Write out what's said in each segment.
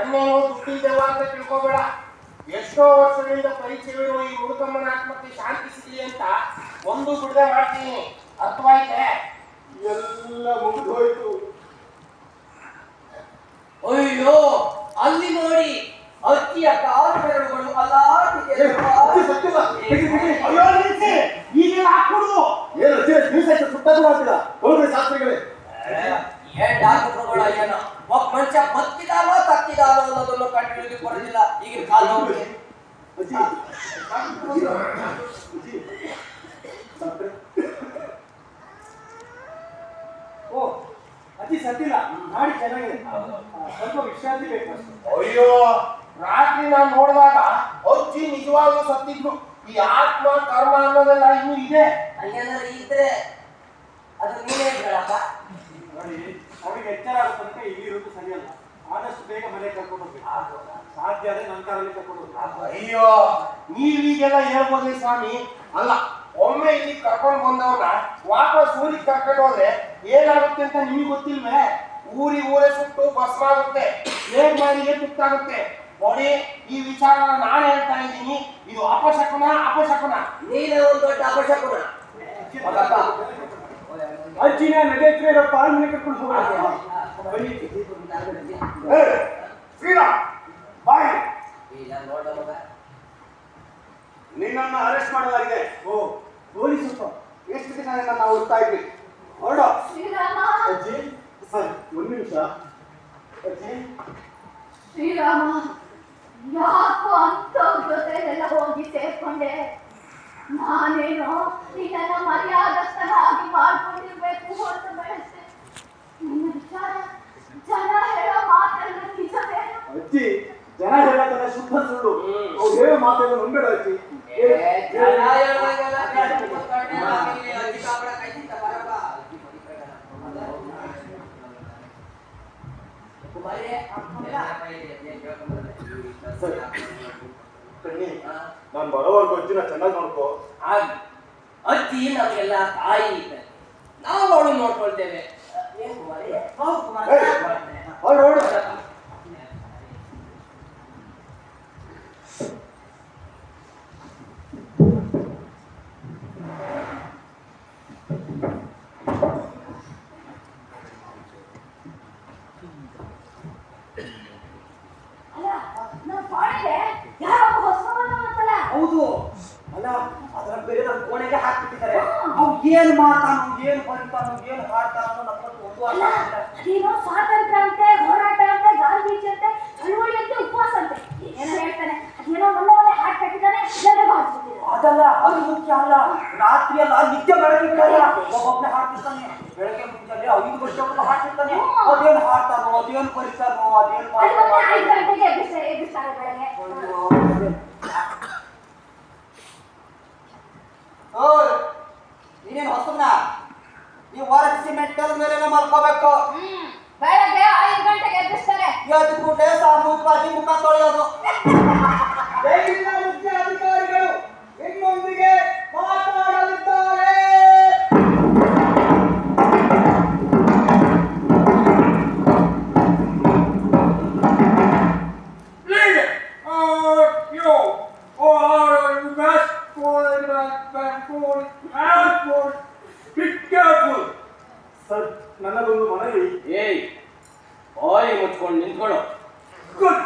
ನನ್ನೇನೋ ದುಡ್ಡಿದ್ದೆಲ್ಲ ಅಂತ ತಿಳ್ಕೊಬೇಡ. ಎಷ್ಟೋ ವರ್ಷಗಳಿಂದ ಪರಿಚಯವಿರುವ ಈ ಮುದುಕಮ್ಮನ ಆತ್ಮಕ್ಕೆ ಶಾಂತಿ ಸಿಗಲಿ ಅಂತ ಒಂದು ಬಿಡದೆ ಮಾಡ್ತೀನಿ. ಅರ್ಥವಾಯ್ತೆ? ಎಲ್ಲ ಮುಗಿದು ಹೋಯ್ತು. ಅಯ್ಯೋ, ಅಲ್ಲಿ ನೋಡಿ ಅಕ್ಕಿಯ ಕಾಲು ಬೆರಳುಗಳು ಅಲ್ಲಾಟಿಗೆ. ಅಯ್ಯೋ ನಿಲ್ಸಿ, ಈಗೆಲ್ಲ ಹಾಕ್ಬಿಡು. ಏನು ಸುತ್ತಾದ್ರು ಮಾಡ್ತೀರಾ? ಹೋಗ್ರಿ ಶಾಸ್ತ್ರಿಗಳೇ. ಏನ್ ಡಾಕ್ಟರ್ಗಳ ಏನೋ ಒಬ್ಬ ಮನುಷ್ಯ ಬತ್ತಿದಾನೋ ತತ್ತಿದಾನೋ ಅನ್ನೋದನ್ನು ಕಂಡುಹಿಡಿದು ಬರೋದಿಲ್ಲ ಈಗಿನ ಕಾಲದವ್ರಿಗೆ. ಓ ಅತಿ ಸತ್ತಿಲ್ಲ, ನಾಡಿ ಚೆನ್ನಾಗಿದೆ, ಸ್ವಲ್ಪ ವಿಶ್ರಾಂತಿ ಬೇಕು. ಅಯ್ಯೋ, ರಾತ್ರಿ ನಾನು ನೋಡಿದಾಗ ಅಜ್ಜಿ ನಿಜವಾಗ್ಲೂ ಸತ್ತಿದ್ರು. ಈ ಆತ್ಮ ಕರ್ಮ ಅನ್ನೋದೆಲ್ಲ ಇನ್ನೂ ಇದೆ. ಹಂಗೇನಾದ್ರು ಇದ್ರೆ ಅದು ನೀನೇ ಹೇಳಪ್ಪ. ನೋಡಿ, ಅವ್ರಿಗೆ ಎಚ್ಚರ ಆಗೋ ತನಕ ಇಲ್ಲಿರೋದು ಸರಿಯಲ್ಲ. ಆದಷ್ಟು ಬೇಗ ಮನೆಗೆ ಕರ್ಕೊಂಡು ಹೋಗ್ಬೇಕು. ಸಾಧ್ಯ ಆದ್ರೆ ನನ್ನ ಕಾರಲ್ಲಿ ಕರ್ಕೊಂಡು ಹೋಗ್ಬೇಕು. ಅಯ್ಯೋ, ನೀವೀಗೆಲ್ಲ ಹೇಳ್ಬೋದೇ ಸ್ವಾಮಿ. ಅಲ್ಲ, ಒಮ್ಮೆ ಇಲ್ಲಿ ಕರ್ಕೊಂಡು ಬಂದವ್ರನ್ನ ವಾಪಸ್ ಊರಿಗೆ ಕರ್ಕೊಂಡು ಹೋದ್ರೆ ಏನಾಗುತ್ತೆ ಅಂತ ನಿಮಗೆ ಗೊತ್ತಿಲ್ವೇ? ಊರೇ ಸುಟ್ಟು ಭಸ್ಮ ಆಗುತ್ತೆ, ಹೇಗ್ ಮಾಡಿಗೆ ತುತ್ತಾಗುತ್ತೆ. ನೋಡಿ, ಈ ವಿಚಾರ ನಾನು ಹೇಳ್ತಾ ಇದ್ದೀನಿ. ಇದು ಅಪಶಕುನ. ನೀನೇ ಒಂದು ದೊಡ್ಡ ಅಪಶಕುನ. ಅಜ್ಜಿನ ನಡೆ ಪಾಲ್ ಮನೆ ಕರ್ಕೊಂಡು ಹೋಗೋಣ. ನಿನ್ನನ್ನು ಅರೆಸ್ಟ್ ಮಾಡಲಾಗಿದೆ. ಓ, ಪೊಲೀಸರು ಎಷ್ಟು ದಿನ ನಾವು ಹುಡ್ತಾ ಇದ್ವಿ. ಹೊರಡ ಅಜ್ಜಿ. ಸರ್, ಒಂದು ನಿಮಿಷ ಅಜ್ಜಿ. ಶ್ರೀರಾಮ, ಯಾಕೋ ಅಂತ ಜೊತೆಲೆಲ್ಲ ಹೋಗಿ ಸೇರ್ಕೊಂಡೆ. ನಾನೇನೋ ನಿನ್ನ ಮರ್ಯಾದಸ್ಥನಾಗಿ ಮಾಡ್ಕೊಂಡಿರ್ಬೇಕು ಅಂತ ಬೆಳೆಸ್ತೆ. ನಿನ್ನ ವಿಚಾರ ಜನ ಹೇಳೋ ಮಾತೆಲ್ಲ ನಿಜವೇ? ಅಜ್ಜಿ, ಜನ ಹೇಳೋದನ್ನ ಶುದ್ಧ ಸುಳ್ಳು. ಅವ್ರು ಹೇಳೋ ಮಾತೆಲ್ಲ ನಂಬೇಡ ಅಜ್ಜಿ. ನಾನು ಬರೋವರೆಗೂ ಅಜ್ಜಿನ ಚೆನ್ನಾಗಿ ನೋಡ್ಕೋ. ಅಜ್ಜಿ ನಮಗೆಲ್ಲ ತಾಯಿ ಇದ್ದಾರೆ, ನಾವು ಅವಳು ನೋಡ್ಕೊಳ್ತೇವೆ. ಹೌದು, ಅಲ್ಲ ಅದರ ಬೇರೆ ನಮ್ಮ ಕೋಣೆಗೆ ಹಾಕ್ಬಿಟ್ಟಿದ್ದಾರೆ. ಅವ್ನು ಏನ್ ಮಾಡ್ತಾನೋ, ಏನ್ ಬರೀತಾನೋ, ಏನ್ ಹಾಡ್ತಾನೋ ನಮ್ಮದು ಒಂದು ಏನೋ ಸ್ವಾತಂತ್ರ್ಯ ಅಂತೆ, ಹೋರಾಟ ಅಂತೆ, ಗಾಂಧೀಜಿ ಅಂತೆ, ಚಳುವಳಿ ಅಂತೆ, ಉಪವಾಸ ಅಂತೆ, ಏನೋ ಹೇಳ್ತಾನೆ. ಅದೇನೋ ಒಳ್ಳೆ ಹಾಡ್ ಕಟ್ಟಿದ್ದಾನೆ, ಎಲ್ಲರಿಗೂ ಹಾಡ್ಬಿಟ್ಟಿದ್ದಾನೆ. ಅದಲ್ಲ, ಅದು ಮುಖ್ಯ ಅಲ್ಲ. ರಾತ್ರಿ ಎಲ್ಲ ನಿತ್ಯ ಬೆಳಗಿದ್ದಾರೆ ಒಬ್ಬೊಬ್ಬನೇ ಹಾಡ್ತಿರ್ತಾನೆ. ಬೆಳಗ್ಗೆ ಮುಂಜಾನೆ 5 ವರ್ಷ ಹಾಡ್ತಿರ್ತಾನೆ. ಅದೇನು ಹಾಡ್ತಾನೋ, ಅದೇನು ಬರೀತಾನೋ, ಅದೇನು 5 ಗಂಟೆಗೆ ಎಬ್ಬಿಸ್ತಾರೆ ಬೆಳಗ್ಗೆ. ನೀನೇನು ಹೊಸನ? ನೀವು ಹೊರಗಿಸಿ ಮೆಟ್ಟಲ್ ಮೇಲೆ ಮಲ್ಕೋಬೇಕು. ಬೆಳಗ್ಗೆ 5 ಗಂಟೆಗೆ ಎಬ್ಬಿಸ್ತಾರೆ. ಇವತ್ತು ಕೂಡಲೇ ಸಾಮೂಹಿಕವಾಗಿ ಮುಖ ತೊಳೆಯೋದು. ಮುಖ್ಯ ಅಧಿಕಾರಿಗಳು ನಿಮ್ಮೊಂದಿಗೆ ಮಾತನಾಡಲಿದ್ದಾರೆ. ಸರ್, ನನ್ನದೊಂದು ಮನವಿ. ಏಯ್, ಬಾಯಿ ಮುಚ್ಕೊಂಡು ನಿಂತ್ಕೊಳ್ಳೋ. ಗುಡ್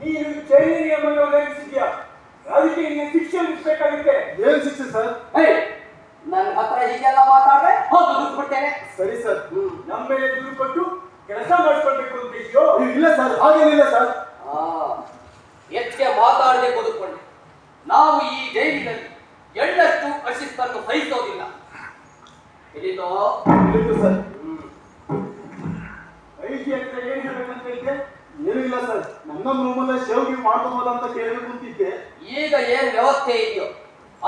ನೀನು ಚೈನೀಯ ನಿಯಮವನ್ನು ಉಲ್ಲಂಘಿಸಿದ್ಯಾ? ಅದಕ್ಕೆ ನಿಮಗೆ ಶಿಕ್ಷೆ ವಿಧಿಸಬೇಕಾಗುತ್ತೆ. ಏನ್ ಶಿಕ್ಷೆ ಸರ್? ನನ್ನ ಹತ್ರ ಹೀಗೆಲ್ಲ ಮಾತಾಡ್ರೆ ಹೋಗಿ ದುಡ್ಬಿಡ್ತೇನೆ. ಸರಿ ಸರ್, ನಮ್ಮ ಮೇಲೆ ದೂರು ಕೊಟ್ಟು ಕೆಲಸ ಮಾಡಿಸ್ಕೊಳ್ಬೇಕು ಅಂತ ಇದೆಯೋ? ಇಲ್ಲ ಸರ್, ಹಾಗೇನಿಲ್ಲ ಸರ್. ಹೆಚ್ಚಿಗೆ ಮಾತಾಡದೆ ಬದುಕೊಂಡೆ. ನಾವು ಈ ಜೈಲಿನಲ್ಲಿ ಎಳ್ಳಷ್ಟು ಅಶಿಸ್ತನ್ನು ಸಹಿಸೋದಿಲ್ಲ. ತಿಳಿದೋ? ಸರ್, ಐಟಿ ಹತ್ರ ಏನ್ ಹೇಳ್ಬೇಕಂತ ಇದ್ದೆ? ಏನೂ ಇಲ್ಲ ಸರ್, ನಮ್ಮ ರೂಮಲ್ಲೇ ಸೇವಿಗೆ ಮಾಡ್ಕೋಬೋದ ಅಂತ ಕೇಳಬೇಕು ಅಂತಿದ್ದೆ. ಈಗ ಏನ್ ವ್ಯವಸ್ಥೆ ಇದೆಯೋ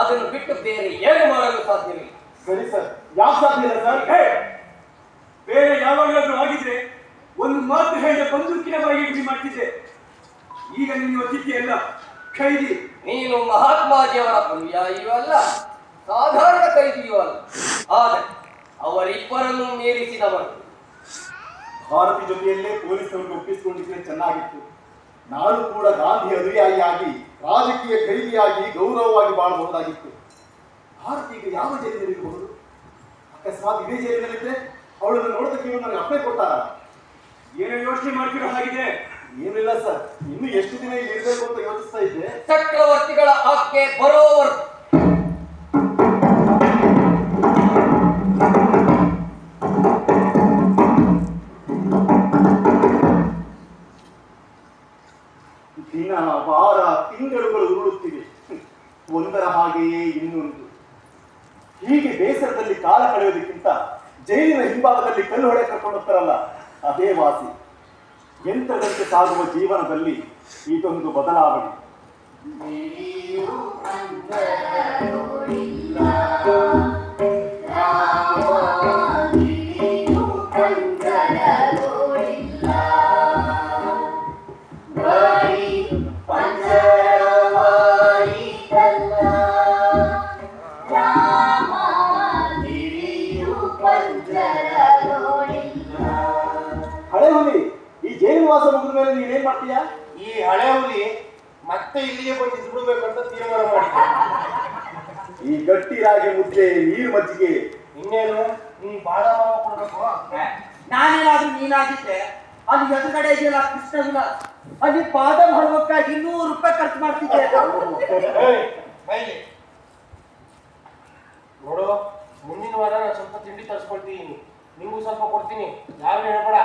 ಅದನ್ನು ಬಿಟ್ಟು ಬೇರೆ ಏನು ಮಾಡಲು ಸಾಧ್ಯವಿಲ್ಲ. ಸರಿ ಸರ್, ಯಾಕೆ ಸಾಧ್ಯ ಇಲ್ಲ ಸರ್? ಬೇರೆ ಯಾವಾಗಲಾದ್ರೂ ಆಗಿದ್ರೆ ಒಂದು ಮಾತು ಹೇಳಿ ಬಂದೂಕಿನ ಬಾಯಿಗೆ ಮಾಡ್ತಿದ್ದೆ. ಈಗ ನಿಮ್ಮ ಸ್ಥಿತಿ ಎಲ್ಲ ಖೈದಿ. ನೀನು ಮಹಾತ್ಮಾಜಿಯವರ ಅನುಯಾಯಿಯೂ ಅಲ್ಲ, ಸಾಧಾರಣ ಕೈದಿಯೂ ಅಲ್ಲ. ಆದರೆ ಅವರಿಬ್ಬರನ್ನು ಮೀರಿಸಿದವರು. ಭಾರತಿ ಜೊತೆಯಲ್ಲೇ ಪೊಲೀಸರನ್ನು ಒಪ್ಪಿಸಿಕೊಂಡಿದ್ರೆ ಚೆನ್ನಾಗಿತ್ತು. ನಾನು ಕೂಡ ಗಾಂಧಿ ಅನುಯಾಯಿಯಾಗಿ ರಾಜಕೀಯ ಖೈದಿಯಾಗಿ ಗೌರವವಾಗಿ ಬಾಳಬಹುದಾಗಿತ್ತು. ಭಾರತಿಗೆ ಯಾವ ಜೈಲಿನಲ್ಲಿರಬಹುದು? ಅಕಸ್ಮಾತ್ ಇದೇ ಜೈಲಿನಲ್ಲಿದ್ದರೆ ಅವಳನ್ನು ನೋಡೋದಕ್ಕೆ ನನಗೆ ಅಪ್ಪಣೆ ಕೊಟ್ಟಾರ? ಏನೋ ಯೋಚನೆ ಮಾಡ್ತಿರೋ ಹಾಗಿದೆ. ಏನಿಲ್ಲ ಸರ್, ಇನ್ನು ಎಷ್ಟು ದಿನ ಇಲ್ಲಿ ಇರಬೇಕು ಅಂತ ಯೋಚಿಸ್ತಾ ಇದ್ದೆ. ಚಕ್ರವರ್ತಿಗಳ ಆಜ್ಞೆ ಬರೋವರು. ದಿನ ವಾರ ತಿಂಗಳುಗಳು ಉರುಳುತ್ತಿವೆ, ಒಂದರ ಹಾಗೆಯೇ ಇನ್ನೊಂದು. ಹೀಗೆ ಬೇಸರದಲ್ಲಿ ಕಾಲ ಕಳೆಯೋದಕ್ಕಿಂತ ಜೈಲಿನ ಹಿಂಭಾಗದಲ್ಲಿ ಕಲ್ಲು ಹೊಡೆ ಕರ್ಕೊಂಡು ಹೋಗ್ತಾರಲ್ಲ, ಅದೇ ವಾಸಿ. ಯಂತ್ರದಂತೆ ಸಾಗುವ ಜೀವನದಲ್ಲಿ ಇದೊಂದು ಬದಲಾವಣೆ. ಹಳೆ ಹುಲಿ, ಈ ಜೈಲು ವಾಸ ಮುಗಿದ ಮೇಲೆ ನೀನೇನ್ ಮಾಡ್ತೀಯಾ? ಈ ಹಳೆ ಹುಲಿ ಮತ್ತೆ ಇಲ್ಲಿಗೆ ಬಂದು ಬಿಡಬೇಕಂತ ತೀರ್ಮಾನ ಮಾಡಿದ್ದೆ. ಈ ಗಟ್ಟಿ ರಾಗಿ ಮುದ್ದೆ, ನೀರು ಮಜ್ಜಿಗೆ, ಇನ್ನೇನು ನೀ ಬಾಳ ಕೊಡ್ಬೇಕು. ನಾನೇನಾದ್ರೂ ನೀನಾಗಿದ್ದೆ ಅಲ್ಲಿ ಎದುರುಗಡೆ ಇದೆಯಲ್ಲ ಕೃಷ್ಣವಿಲ, ಅಲ್ಲಿ ಪಾದ ಹೊರಬೇಕಾಗಿ 200 ರೂಪಾಯಿ ಖರ್ಚು ಮಾಡ್ತಿದ್ದೆ. ಏಯ್, ಬೈಲಿ. ನೋಡು, ಮುಂದಿನ ವಾರ ನಾನು ಸ್ವಲ್ಪ ತಿಂಡಿ ತರಿಸ್ಕೊಳ್ತೀನಿ, ನಿಂಗೂ ಸ್ವಲ್ಪ ಕೊಡ್ತೀನಿ, ಯಾರು ಹೇಳ್ಬೇಡ.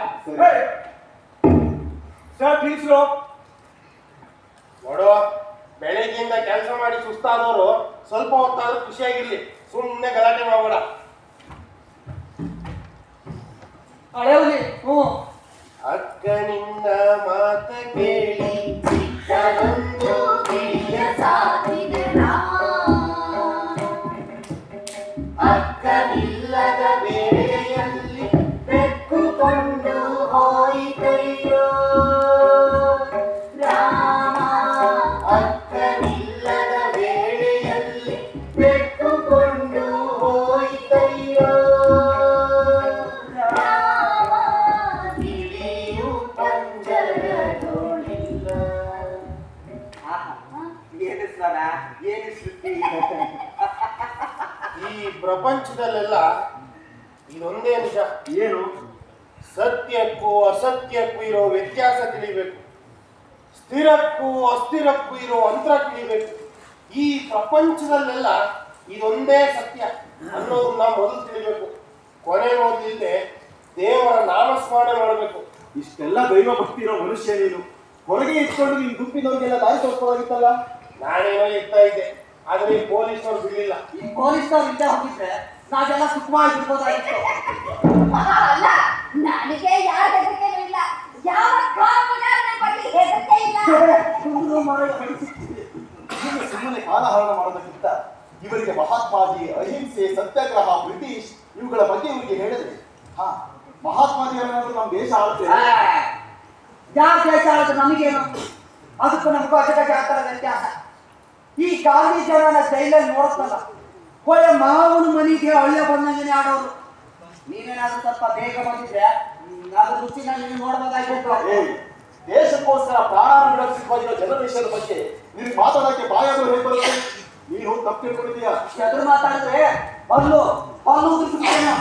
ಸರ್ ಪ್ಲೀಸ್ರು. ನೋಡು, ಬೆಳಗ್ಗೆಯಿಂದ ಕೆಲಸ ಮಾಡಿ ಸುಸ್ತಾದವರು ಸ್ವಲ್ಪ ಹೊತ್ತಾದ್ರೂ ಖುಷಿಯಾಗಿರ್ಲಿ, ಸುಮ್ಮನೆ ಗಲಾಟೆ ಮಾಡಬೇಡ. ಹಳೆವಲಿ. ಅಕ್ಕ ನಿನ್ನ ಮಾತ ಕೇಳಿ ಚಿಕ್ಕದೊಂದು ಗಿಳಿಯ ಸಾಕಿದೆ ನಾ. ಅಕ್ಕನಿಲ್ಲದ ಬೇಳೆಯಲ್ಲಿ ಬೆಕ್ಕುಕೊಂಡು ಹೋಯಿತಯ್ಯೋ ರಾಮ. ಅಕ್ಕನಿಲ್ಲದ ಬೇಳೆಯಲ್ಲಿ ಬೆಕ್ಕುಕೊಂಡು ಹೋಯಿತಯ್ಯೋ ರಾಮ. ಗಿಳಿಯು ಪಂಜರದೊಳಿಲ್ಲ. ಏನು ಸ್ವರ, ಏನು ಶ್ರುತಿ. ಈ ಪ್ರಪಂಚದಲ್ಲೆಲ್ಲ ಇದೊಂದೇ ನಿಜ. ಏನು? ಸತ್ಯಕ್ಕೂ ಅಸತ್ಯಕ್ಕೂ ಇರೋ ವ್ಯತ್ಯಾಸ ತಿಳಿಬೇಕು, ಸ್ಥಿರಕ್ಕೂ ಅಸ್ಥಿರಕ್ಕೂ ಇರೋ ಅಂತರ ತಿಳಿಬೇಕು. ಈ ಪ್ರಪಂಚದಲ್ಲೆಲ್ಲ ಇದೊಂದೇ ಸತ್ಯ ಅನ್ನೋದನ್ನ ಮೊದಲು ತಿಳಿಬೇಕು. ಕೊನೆ ಓದಿಲ್ಲದೆ ದೇವರ ನಾಮಸ್ಮರಣೆ ಮಾಡಬೇಕು. ಇಷ್ಟೆಲ್ಲ ದೈವ ಭಕ್ತಿ ಇರೋ ಮನುಷ್ಯ ನೀನು, ಹೊರಗೆ ಇಟ್ಕೊಂಡು ನೀನು ಗುಂಪಿನವ್ರಿಗೆಲ್ಲ ದಾರಿ ತೋರಿಸೋದಾಗಿತ್ತಲ್ಲ. ನಾನೇನೋ ಇರ್ತಾ ಇದ್ದೆ, ಆದ್ರೆ ಈ ಪೊಲೀಸ್ನವ್ರು ಬಿಡಲಿಲ್ಲ. ಈ ಪೊಲೀಸ್ನವ್ರು ಇಲ್ಲದೆ ಹೋಗಿದ್ರೆ ನಾವೆಲ್ಲ ಸುಖವಾಗಿರ್ಬೋದಾಗಿತ್ತು. ಅಲ್ಲ, ನನಗೆ ಯಾರ ಹೆದರಿಕೆನೂ ಇಲ್ಲ, ಯಾವ ಕಾನೂನಿನ ಬಗ್ಗೆ ಹೆದರಿಕೆ ಇಲ್ಲ. ಸುಮ್ಮನೆ ಕಾಲಹರಣ ಮಾಡೋದಕ್ಕಿಂತ ಇವರಿಗೆ ಮಹಾತ್ಮಾಜಿ, ಅಹಿಂಸೆ, ಸತ್ಯಾಗ್ರಹ, ಬ್ರಿಟಿಷ್ ಇವುಗಳ ಬಗ್ಗೆ ಇವರಿಗೆ ಹೇಳಿದ್ರೆ, ಹಾ ಮಹಾತ್ಮಾಜಿಯವರೇನಾದ್ರೂ ನಮ್ಮ ದೇಶ ಆಳ್ತೇವೆ. ಯಾರ ದೇಶ ಆಳಿದ್ರೆ ನಮಗೇನು? ಅದಕ್ಕೂ ನಮಗೂ ಅಜಗಜಾತರ ವ್ಯತ್ಯಾಸ. ಈ ಗಾಂಧೀಜಿಯವರನ್ನ ಜೈಲಲ್ಲಿ ನೋಡುತ್ತಲ್ಲ, ಒಳ್ಳೆ ಮಾವನ ಮನೆಗೆ ಒಳ್ಳೆ ಬಂದಂಗೆ ಆಡೋರು. ನೀನೇನಾದ್ರೂ ಸ್ವಲ್ಪ ಬೇಗ ಬಂದಿದ್ರೆ ಅದ್ರ ರುಚಿನ ನೀನು ನೋಡ್ಬೋದಾಗಿತ್ತು. ದೇಶಕ್ಕೋಸ್ಕರ ಪ್ರಾಣ ಬಿಡೋದಿರೋ ಜನರ ವಿಷಯದ ಬಗ್ಗೆ ನಿನಗೆ ಮಾತಾಡೋಕ್ಕೆ ಬಾಯಾದ್ರು ಹೇಗೆ ಬರುತ್ತೆ? ನೀನು ತಪ್ಪು ತಿಳ್ಕೊಂಡಿದ್ದೀಯಾ. ಎದುರು ಮಾತಾಡಿದ್ರೆ ಹಲ್ಲು ಉದುರಿಸ್ಬಿಡ್ತೇನೆ.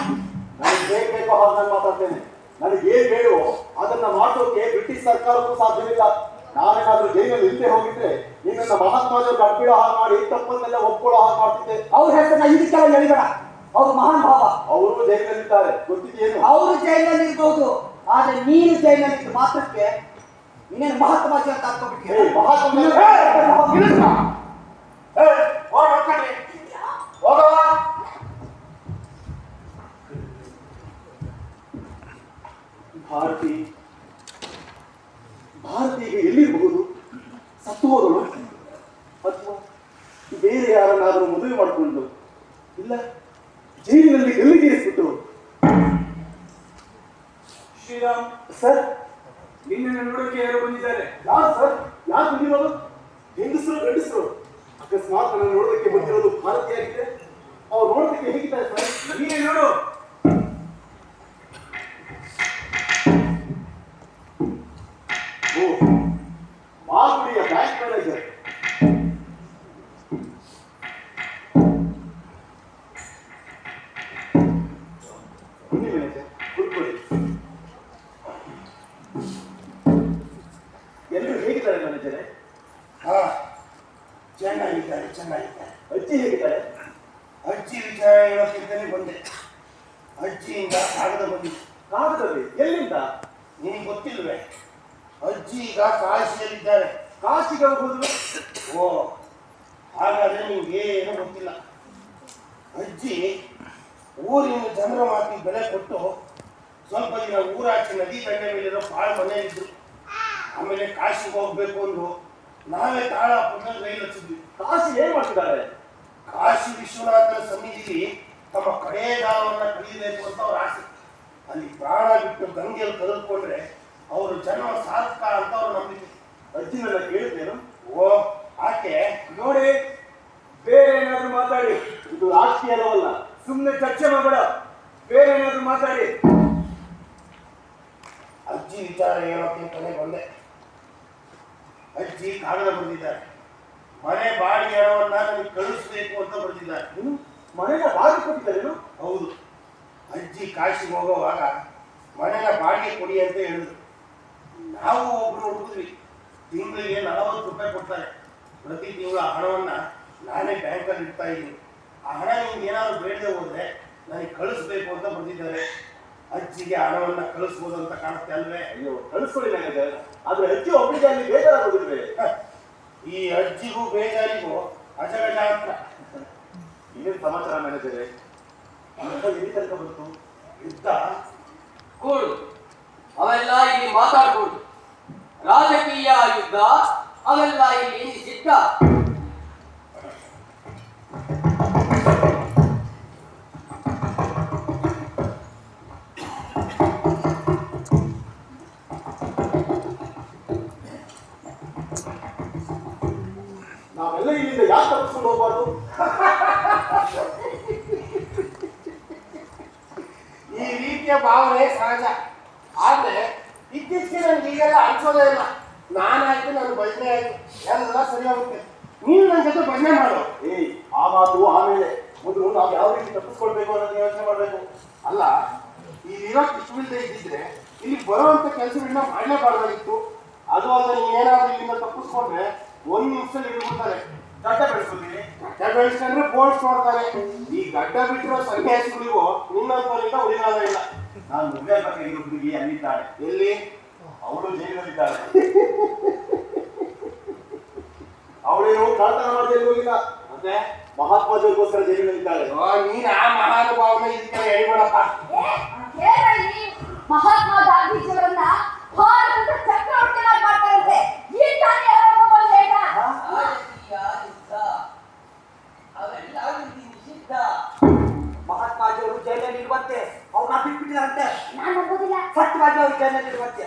ನನಗೆ ಬೇಕೋ ಹಾಗೆ ನಾನು ಮಾತಾಡ್ತೇನೆ. ನನಗೆ ಏನ್ ಬೇಡೋ ಅದನ್ನ ಮಾಡೋಕೆ ಬ್ರಿಟಿಷ್ ಸರ್ಕಾರಕ್ಕೂ ಸಾಧ್ಯವಿಲ್ಲ. ನಾನೇನಾದ್ರೂ ಜೈಲಲ್ಲಿ ಇಲ್ಲದೆ ಹೋಗಿದ್ರೆ ನಿನ್ನ ಮಹಾತ್ಮಾಜರು ಕಡ್ಬಿಡೋ ಹಾಗೆ ಮಾಡಿ ತಪ್ಪನ್ನೆಲ್ಲ ಒಪ್ಕೊಳ್ಳೋ ಹಾಗೆ ಮಾಡ್ತಿದ್ದೆ. ಅವ್ರ ಹೆಸರನ್ನ ಇದಕ್ಕೆಲ್ಲ ಹೇಳಿಬೇಡ. ಅವ್ರು ಮಹಾನ್ ಭಾವ. ಅವರು ಜೈಲಿನಲ್ಲಿದ್ದಾರೆ, ಗೊತ್ತಿದೆಯೇನು? ಅವರು ಜೈಲಿನಲ್ಲಿ ಇರ್ಬೋದು, ಆದ್ರೆ ನೀನು ಜೈಲಿನಲ್ಲಿ ಇದ್ದ ಮಾತ್ರಕ್ಕೆ ನೀನೇನು ಮಹಾತ್ಮಾಜಿ ಅಂತ ಅನ್ಕೊಂಡ್ಬಿಟ್ಟಿಯ? ಭಾರತೀಗೆ ಎಲ್ಲಿರಬಹುದು? ಸತ್ತು ಹೋದಳು ಅಥವಾ ಬೇರೆ ಯಾರನ್ನಾದರೂ ಮದುವೆ ಮಾಡಿಕೊಂಡು, ಇಲ್ಲ ಜೈಲಿನಲ್ಲಿ ಗಲ್ಲಿಗೇರಿಸ್ಬಿಟ್ಟು. ಶ್ರೀರಾಮ್ ಸರ್, ನಿನ್ನ ನೋಡೋಕೆ ಯಾರು ಬಂದಿದ್ದಾರೆ? ಯಾರು ಸರ್? ಯಾರು ಬಂದಿರೋದು? ಹೆಂಗಸರು ಗಂಡಸರು? ಅಕಸ್ಮಾತ್ ನನ್ನ ನೋಡೋದಕ್ಕೆ ಬಂದಿರೋದು ಭಾರತೀಯಾಗಿದೆ. ಅವ್ರು ನೋಡೋದಕ್ಕೆ ಹೇಗಿದ್ದಾರೆ ಸರ್? ನೀನೇ ನೋಡು. ಓ, ಮಾಗುಡಿಯ ಬ್ಯಾಂಕ್ ಮ್ಯಾನೇಜರ್. ಬನ್ನಿ ಮ್ಯಾನೇಜರ್, ಕೂತ್ಕೊಳ್ಳಿ. ಎಲ್ಲರೂ ಹೇಗಿದ್ದಾರೆ ಮ್ಯಾನೇಜರೇ? ಹಾ, ಚೆನ್ನಾಗಿದ್ದಾರೆ. ಅಜ್ಜಿ ಹೇಗಿದ್ದಾರೆ? ಅಜ್ಜಿ ವಿಚಾರ ಹೇಳೋಕ್ಕಿಂತಲೇ ಬಂದೆ. ಅಜ್ಜಿಯಿಂದ ಕಾಗದ ಬಂದಿದೆ. ಕಾಗದವೇ? ಎಲ್ಲಿಂದ? ನಿನಗೆ ಗೊತ್ತಿಲ್ವೇ? ಅಜ್ಜಿ ಈಗ ಕಾಶಿಯಲ್ಲಿದ್ದಾರೆ. ಕಾಶಿಗೆ ಹೋಗುದು? ಓ, ಹಾಗಾದ್ರೆ ನಿಮ್ಗೇನು ಗೊತ್ತಿಲ್ಲ. ಅಜ್ಜಿ ಊರಿನ ಜನರ ಮಾತಿಗೆ ಬೆಲೆ ಕೊಟ್ಟು ಸ್ವಲ್ಪ ದಿನ ಊರಾಚೆ ನದಿ ದಂಡೆ ಮೇಲಿರೋ ಪಾಳು ಮನೆಯಲ್ಲಿದ್ರು. ಆಮೇಲೆ ಕಾಶಿಗೆ ಹೋಗ್ಬೇಕು ಅಂದ್ರು. ನಾವೇ ತಾಳ ಪುಟ್ಟ ರೈಲು ಹಚ್ಚಿದ್ವಿ. ಕಾಶಿ ಏನ್ ಮಾಡ್ತಿದ್ದಾರೆ? ಕಾಶಿ ವಿಶ್ವನಾಥನ ಸನ್ನಿಧಿಲಿ ತಮ್ಮ ಕಡೆಗಾಲವನ್ನ ಕಳೀಬೇಕು ಅಂತ ಅವ್ರ ಆಸೆ. ಅಲ್ಲಿ ಪ್ರಾಣ ಬಿಟ್ಟು ಗಂಗೆಯಲ್ಲಿ ಕಳೆದುಕೊಂಡ್ರೆ ಅವರು ಜನ್ಮ ಸಾರ್ಥಕ ಅಂತ ಅವ್ರು ನಂಬಿಕೆ. ಅಜ್ಜಿನೆಲ್ಲ ಕೇಳಿದ್ದೇನು? ಓ, ಆಕೆ ನೋಡಿ, ಬೇರೆ ಏನಾದ್ರು ಮಾತಾಡಿ. ಇದು ರಾಜಕೀಯವಲ್ಲ. ಸುಮ್ಮನೆ ಚರ್ಚೆ ಮಾಡಬೇಡ, ಬೇರೆ ಏನಾದ್ರು ಮಾತಾಡಿ. ಅಜ್ಜಿ ವಿಚಾರ ಹೇಳೋಕ್ಕಿಂತಲೇ ಬಂದೆ. ಅಜ್ಜಿ ಕಾಗದ ಬರೆದಿದ್ದಾರೆ. ಮನೆ ಬಾಡಿಗೆ ಹಣವನ್ನ ನನಗೆ ಕಳಿಸ್ಬೇಕು ಅಂತ ಬರೆದಿದ್ದಾರೆ. ಮನೆಯ ಬಾಗಿ ಕೊಟ್ಟಿದ್ದಾರೇನು? ಹೌದು. ಅಜ್ಜಿ ಕಾಶಿಗೆ ಹೋಗೋವಾಗ ಮನೆಯ ಬಾಡಿಗೆ ಕೊಡಿ ಅಂತ ಹೇಳಿದ್ರು. ನಾವು ಒಬ್ರು ಹುಡುಗಿದ್ವಿ. ತಿಂಗಳಿಗೆ 40 ರೂಪಾಯಿ ಕೊಡ್ತಾರೆ. ಪ್ರತಿ ತಿಂಗಳ ಹಣವನ್ನ ನಾನೇ ಬ್ಯಾಂಕಲ್ಲಿ ಇಡ್ತಾ ಇದ್ದೀನಿ. ಆ ಹಣ ನಿಮ್ಗೆ ಏನಾದ್ರು ಬೇಡದೆ ಹೋದ್ರೆ ನನಗೆ ಕಳಿಸ್ಬೇಕು ಅಂತ ಬಂದಿದ್ದಾರೆ. ಅಜ್ಜಿಗೆ ಹಣವನ್ನ ಕಳಿಸ್ಬೋದು ಅಂತ ಕಾಣುತ್ತೆ ಅಲ್ವೇ? ಅಯ್ಯೋ, ಕಳಿಸ್ಕೊಳ್ಳಿ ಮ್ಯಾನೇಜರ್. ಆದ್ರೆ ಅಜ್ಜಿ ಒಬ್ಬರಿಗೆ ಅಲ್ಲಿ ಬೇಜಾರಾಗೋದಿಲ್ವೇ? ಈ ಅಜ್ಜಿಗೂ ಬೇಜಾರಿಗೂ ಅಜಗಜ ಅಂತ. ಇನ್ನೇನು ಸಮಾಚಾರ ಮ್ಯಾನೇಜರೇ? ಎಲ್ಲಿ ತನಕ ಬಂತು? ಯುದ್ಧ ಕೂಡು, ಅವೆಲ್ಲ ಇಲ್ಲಿ ಮಾತಾಡ್ಬೋದು. ರಾಜಕೀಯ ಯುದ್ಧ ಅವೆಲ್ಲ ಇಲ್ಲಿ ಸಿದ್ಧ. ನಾವೆಲ್ಲ ಇಲ್ಲಿಂದ ಯಾಕೆ ತಪ್ಪಿಸ್ಕೊಂಡು ಹೋಗ್ಬಾರ್ದು? ಈ ರೀತಿಯ ಭಾವನೆ ಸಹಜ. ಆದ್ರೆ ಇತ್ತೀಚೆಗೆ ನನ್ಗೆ ಈಗೆಲ್ಲ ಅನ್ಸೋದೇ ಇಲ್ಲ. ನಾನಾಯ್ತು, ನನ್ನ ಭಜನೆ ಆಯ್ತು, ಎಲ್ಲ ಸರಿ ಹೋಗುತ್ತೆ. ನೀನು ನನ್ನ ಜೊತೆ ಭಜನೆ ಮಾಡು. ಏಯ್, ಆ ಮಾತು ಆಮೇಲೆ. ಮೊದಲು ನಾವು ಯಾವ ರೀತಿ ತಪ್ಪಿಸ್ಕೊಳ್ಬೇಕು ಅನ್ನೋದನ್ನ ಯೋಚನೆ ಮಾಡಬೇಕು. ಅಲ್ಲ, ಇಲ್ಲಿರೋಕ್ಕೆ ಇಷ್ಟವಿಲ್ಲದೆ ಇದ್ದಿದ್ರೆ ಇಲ್ಲಿ ಬರುವಂತ ಕೆಲಸಗಳನ್ನ ಮಾಡಲೇಬಾರ್ದಾಗಿತ್ತು. ಅದು ಅಲ್ಲದೆ ನೀನೇನಾದ್ರೂ ಇಲ್ಲಿಂದ ತಪ್ಪಿಸ್ಕೊಂಡ್ರೆ 1 ನಿಮಿಷದಲ್ಲಿ ಹಿಡಿದ್ಬಿಡ್ತಾರೆ. ಗಡ್ಡ ಬೆಳೆಸ್ಕೊತೀನಿ. ಗಡ್ಡ ಬೆಳೆಸ್ಕೊಂಡ್ರೆ ಬೋಲ್ಸ್ ನೋಡ್ತಾರೆ. ಈ ಗಡ್ಡ ಬಿಟ್ಟಿರೋ ಸನ್ಯಾಸಿಗಳಿಗೂ ನಿನ್ನಂತವರಿಂದ ಉಳಿಗಾಲ ಇಲ್ಲ. ನಾನು ಮದುವೆ ಬೇಕಾಗಿರೋ ಹುಡುಗಿ ಅಲ್ಲಿದ್ದಾಳೆ. ಎಲ್ಲಿ? ಅವಳು ಜೈಲಿನಲ್ಲಿದ್ದಾಳೆ. ಅವಳೇನು ಕಳ್ಳತನ ಮಾಡಿ ಜೈಲಿಗೆ ಹೋಗಿಲ್ಲ. ಮತ್ತೆ ಮಹಾತ್ಮಾಜಿಗೋಸ್ಕರ ಜೈಲಿನಲ್ಲಿದ್ದಾಳೆ. ನೀನ್ ಆ ಮಹಾನುಭಾವನ ಇದಕ್ಕೆಲ್ಲ ಹೇಳಿಬಿಡಪ್ಪ. ಮಹಾತ್ಮ ಗಾಂಧೀಜಿಯವರನ್ನ ಭಾರತದ ಚಕ್ರವರ್ತಿಗಳಾಗಿ ಮಾಡ್ತಾರಂತೆ. ಈ ತಾನೇ ಯಾರೋ ಬಂದು ಹೇಳ್ದ. ರಾಜಕೀಯ ಯುದ್ಧ ಅವೆಲ್ಲ ಇಲ್ಲಿ ನಿಷಿದ್ಧ. ಮಹಾತ್ಮಾಜಿಯವರು ಜೈಲಲ್ಲಿ ಇರುವಂತೆ ಅವ್ರನ್ನ ಬಿಟ್ಬಿಟ್ಟಿದಾರಂತೆ. ನಾನು ನಂಬೋದಿಲ್ಲ. ಸತ್ಯವಾಗಿ ಅವ್ರು ಜೈಲಲ್ಲಿ ಇರುವಂತೆ.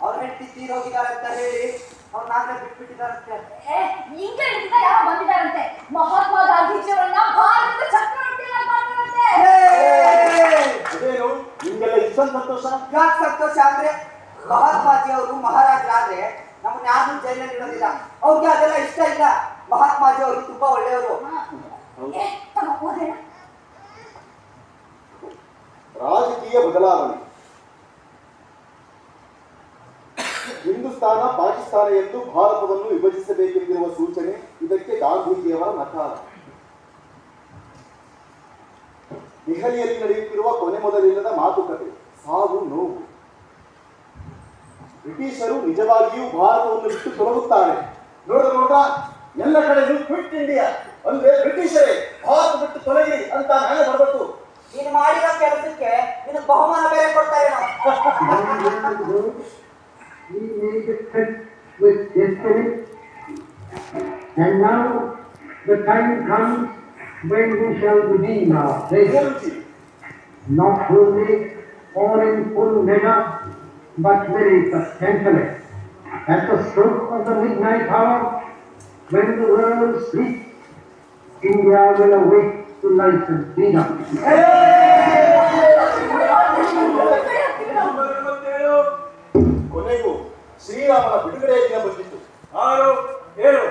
ಅವ್ರ ಹೆಂಡತಿ ತೀರೋಗಿದ್ದಾರೆ ಅಂತ ಹೇಳಿ ಅವ್ರನ್ನಾಗಲೇ ಬಿಟ್ಬಿಟ್ಟಿದಾರಂತೆ. ಇಂಗ್ಲೆಂಡ್ ಯಾರೋ ಬಂದಿದ್ದಾರಂತೆ. ಮಹಾತ್ಮ ಗಾಂಧೀಜಿಯವರನ್ನ ಭಾರತದ ಚಕ್ರವರ್ತಿಗಳಾಗಿ ಮಾಡ್ತಾರಂತೆ. ಅದೇನು ನಿಮ್ಗೆಲ್ಲ ಇಷ್ಟೊಂದು ಸಂತೋಷ? ಯಾಕೆ ಸಂತೋಷ ಅಂದ್ರೆ, ಮಹಾತ್ಮಾಜಿ ಅವರು ಮಹಾರಾಜರಾದ್ರೆ ನಮ್ಮನ್ನ ಯಾರು ಜೈಲಲ್ಲಿ ಇಡೋದಿಲ್ಲ. ಅವ್ರಿಗೆ ಅದೆಲ್ಲ ಇಷ್ಟ ಇಲ್ಲ. ಮಹಾತ್ಮಾಜಿ ಅವರು ತುಂಬಾ ಒಳ್ಳೆಯವರು. ತಮ್ಮ ಹೋದೇನ? ರಾಜಕೀಯ ಬದಲಾವಣೆ. ಹಿಂದೂಸ್ತಾನ ಪಾಕಿಸ್ತಾನ ಎಂದು ಭಾರತವನ್ನು ವಿಭಜಿಸಬೇಕೆಂದಿರುವ ಸೂಚನೆ. ಇದಕ್ಕೆ ಗಾಂಧೀಜಿಯವರ ನಕಾರ. ದೆಹಲಿಯಲ್ಲಿ ನಡೆಯುತ್ತಿರುವ ಕೊನೆ ಮೊದಲಿಲ್ಲದ ಮಾತುಕತೆ, ಸಾವು ನೋವು. ಬ್ರಿಟಿಷರು ನಿಜವಾಗಿಯೂ ಭಾರತವನ್ನು ಬಿಟ್ಟು ತೊಲಗುತ್ತಾರೆ. ನೋಡ್ರ ಎಲ್ಲ ಕಡೆಗೂ ಕ್ವಿಟ್ ಇಂಡಿಯಾ ಅಂದ್ರೆ ಬ್ರಿಟಿಷರೇ ಭಾರತ ಬಿಟ್ಟು ತೊಲಗಿ ಅಂತ ಮೇಲೆ ಬರಬೇಕು. ನೀನು ಮಾಡಿರೋ ಕೆಲಸಕ್ಕೆ ನಿನಗೆ ಬಹುಮಾನ ಬೇರೆ ಕೊಡ್ತಾರೆ ನಾವು. He made the trip with destiny, and now the time comes when we shall begin our race, not only all in full measure, but very substantially. At the stroke of the midnight hour, when the world sleeps, India will awake to life and freedom. ಕೊನೆಗೂ ಶ್ರೀರಾಮನ ಬಿಡುಗಡೆಯ ದಿನ ಬಂದಿತ್ತು. 6, 7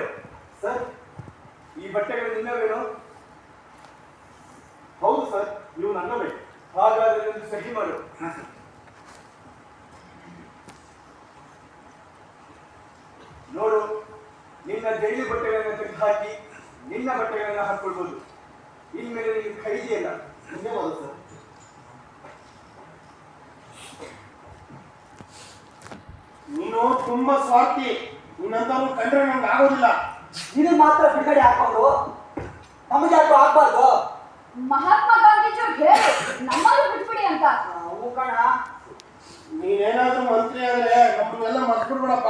sir, ಈ ಬಟ್ಟೆಗಳು ನಿನ್ನವೇನು? ಹೌದು sir, ನೀವು ನನ್ನವೇ. ಹಾಗಾದ್ರೆ ಒಂದು ಸಹಿ ಮಾಡು. ನೋಡು, ನಿನ್ನ ಜೈಲು ಬಟ್ಟೆಗಳನ್ನ ತೆಗೆದು ಹಾಕಿ ನಿನ್ನ ಬಟ್ಟೆಗಳನ್ನ ಹಾಕೊಳ್ಬಹುದು. ಇನ್ಮೇಲೆ ನೀನು ಖೈದಿ ಅಲ್ಲ. ಧನ್ಯವಾದ ಸರ್. ನೀನು ತುಂಬಾ ಸ್ವಾರ್ಥಿ. ನಿನ್ನಂತವ್ರು ಕಂಡ್ರೆ ನಂಗೆ ಆಗೋದಿಲ್ಲ. ಇದು ಮಾತ್ರ ಬಿಡುಗಡೆ ಹಾಕೊಂಡು ನಮಗೆ ಯಾಕೆ ಆಗ್ಬಾರ್ದು? ಮಹಾತ್ಮ ಗಾಂಧೀಜಿಯವ್ರು ಹೇಳು ನಮ್ಮನ್ನು ಬಿಟ್ಬಿಡಿ ಅಂತ. ಹೂ ಕಣ. ನೀನೇನಾದ್ರೂ ಮಂತ್ರಿ ಆದ್ರೆ ನಮ್ಮನ್ನೆಲ್ಲ ಮರ್ಸ್ಬಿಡ್ಬೇಡಪ್ಪ.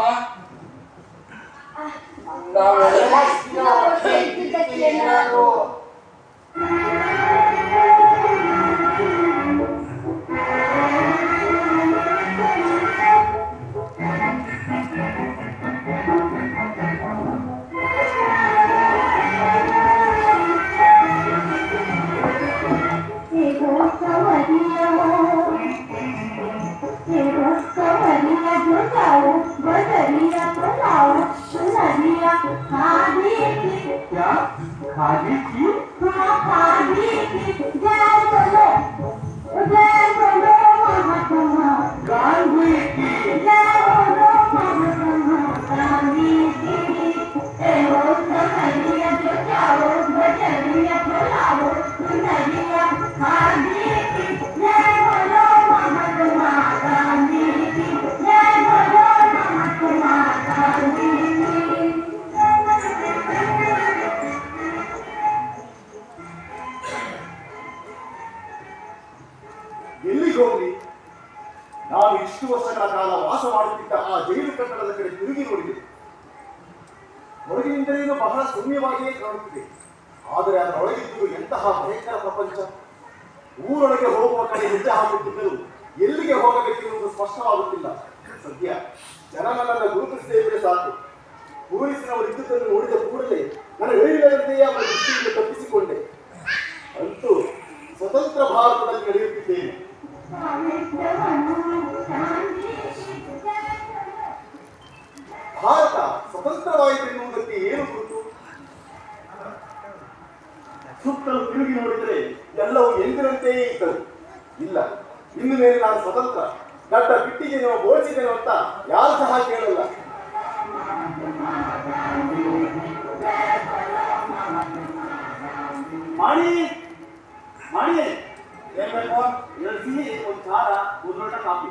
ನಾವೆಲ್ಲ ಏನಾದ್ರು खादी की गांधी ಎಲ್ಲಿಗೆ ಹೋಗ್ಲಿ? ನಾನು ಇಷ್ಟು ವರ್ಷಗಳ ಕಾಲ ವಾಸ ಮಾಡುತ್ತಿದ್ದ ಆ ಜೈಲು ಕಟ್ಟಡದ ಕಡೆ ತಿರುಗಿ ನೋಡಿದೆ. ಹೊರಗಿನಿಂದಲೂ ಬಹಳ ಸೌಮ್ಯವಾಗಿಯೇ ಕಾಣುತ್ತಿದೆ. ಆದರೆ ಅದರೊಳಗಿದ್ದು ಎಂತಹ ಭಯಂಕರ ಪ್ರಪಂಚ. ಊರೊಳಗೆ ಹೋಗುವ ಕಡೆ ಹೆಜ್ಜೆ ಹಾಕುತ್ತಿದ್ದರೂ ಎಲ್ಲಿಗೆ ಹೋಗಬೇಕೆನ್ನುವುದು ಸ್ಪಷ್ಟವಾಗುತ್ತಿಲ್ಲ. ಸದ್ಯ ಜನ ನನ್ನನ್ನು ಗುರುತಿಸದೇ ಸಾಕು. ಪೊಲೀಸಿನವರು ಇದ್ದುದನ್ನು ನೋಡಿದ ಕೂಡಲೇ ನನ್ನ ಹೇಳಿದಂತೆಯೇ ಅವರ ದೃಷ್ಟಿಯಿಂದ ತಪ್ಪಿಸಿಕೊಂಡೆ. ಅಂತೂ ಸ್ವತಂತ್ರ ಭಾರತದಲ್ಲಿ ನಡೆಯುತ್ತಿದ್ದೇನೆ. ಭಾರತ ಸ್ವತಂತ್ರವಾಯಿತು ಎನ್ನುವುದಕ್ಕೆ ಏನು ಗುರುತು? ಸುತ್ತಲೂ ತಿರುಗಿ ನೋಡಿದರೆ ಎಲ್ಲವೂ ಎಂದಿನಂತೆಯೇ ಇದ್ದರು. ಇಲ್ಲ, ಇನ್ನು ಮೇಲೆ ನಾನು ಸ್ವತಂತ್ರ, ದಡ್ಡ ಬಿಟ್ಟಿಗೆ ಬೋಳಿಸಿದ್ದೇನೆ ಅಂತ ಯಾರು ಸಹ ಕೇಳಲ್ಲ. ಮಾಡಿ ಮಾಡಿ ಏನ್ ಬೇಕು? 2 ಸಿಹಿ, 1 ಖಾರ, 1 ಲೋಟ ಕಾಫಿ.